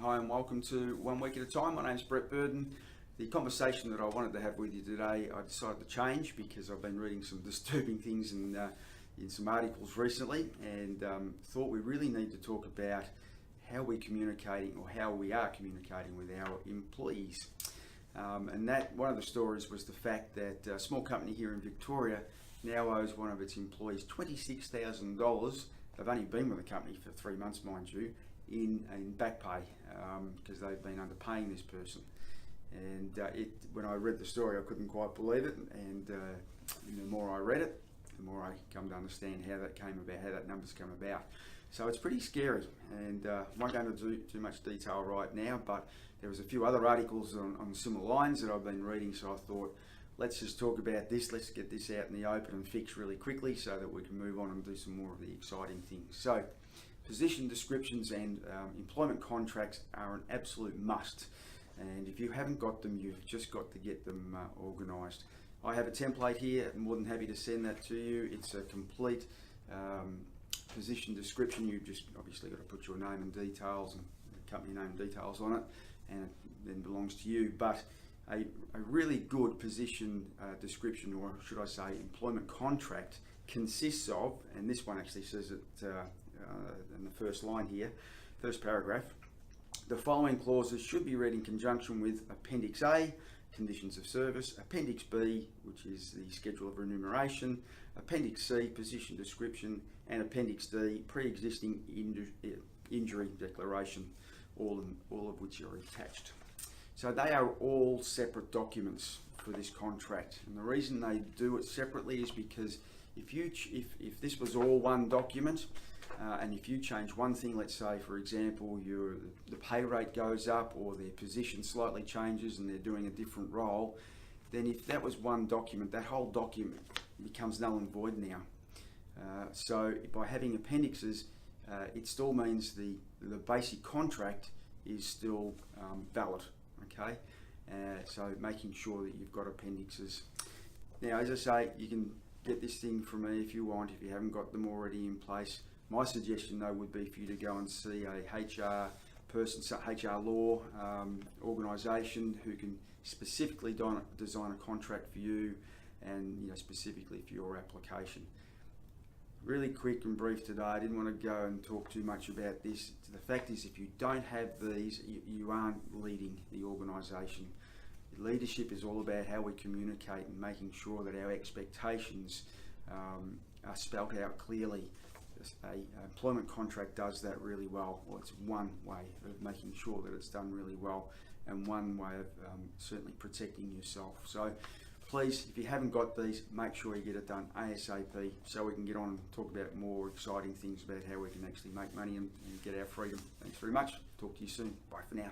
Hi and welcome to One Week at a Time. My name's Brett Burden. The conversation that I wanted to have with you today, I decided to change because I've been reading some disturbing things in some articles recently, and thought we really need to talk about how we're communicating, or how we are communicating with our employees. And that one of the stories was the fact that a small company here in Victoria now owes one of its employees $26,000. They've only been with the company for 3 months, mind you, in back pay, because they've been underpaying this person. And when I read the story, I couldn't quite believe it, and the more I read it, the more I come to understand how that came about, how that number's come about. So it's pretty scary, and I won't go into too much detail right now, but there was a few other articles on similar lines that I've been reading, so I thought, let's just talk about this, let's get this out in the open and fix really quickly so that we can move on and do some more of the exciting things. So, position descriptions and employment contracts are an absolute must, and if you haven't got them, you've just got to get them organised. I have a template here. I'm more than happy to send that to you. It's a complete position description. You've just obviously got to put your name and details and the company name and details on it, and it then belongs to you. But a really good position description, or should I say employment contract, consists of, and this one actually says it in the first line here, first paragraph: the following clauses should be read in conjunction with Appendix A, Conditions of Service, Appendix B, which is the Schedule of Remuneration, Appendix C, Position Description, and Appendix D, Pre-existing Injury Declaration, all of which are attached. So they are all separate documents for this contract, and the reason they do it separately is because if this was all one document, and if you change one thing, let's say for example the pay rate goes up, or their position slightly changes and they're doing a different role, then if that was one document, that whole document becomes null and void now. So by having appendixes, it still means the basic contract is still valid. Okay, so making sure that you've got appendixes. Now, as I say, you can get this thing from me if you want, if you haven't got them already in place. My suggestion though would be for you to go and see a HR person, HR law organisation who can specifically design a contract for you, and specifically for your application. Really quick and brief today. I didn't want to go and talk too much about this. The fact is, if you don't have these, you aren't leading the organisation. Leadership is all about how we communicate and making sure that our expectations are spelt out clearly. An employment contract does that really well. Well, it's one way of making sure that it's done really well, and one way of certainly protecting yourself. So please, if you haven't got these, make sure you get it done ASAP so we can get on and talk about more exciting things about how we can actually make money and get our freedom. Thanks very much. Talk to you soon. Bye for now.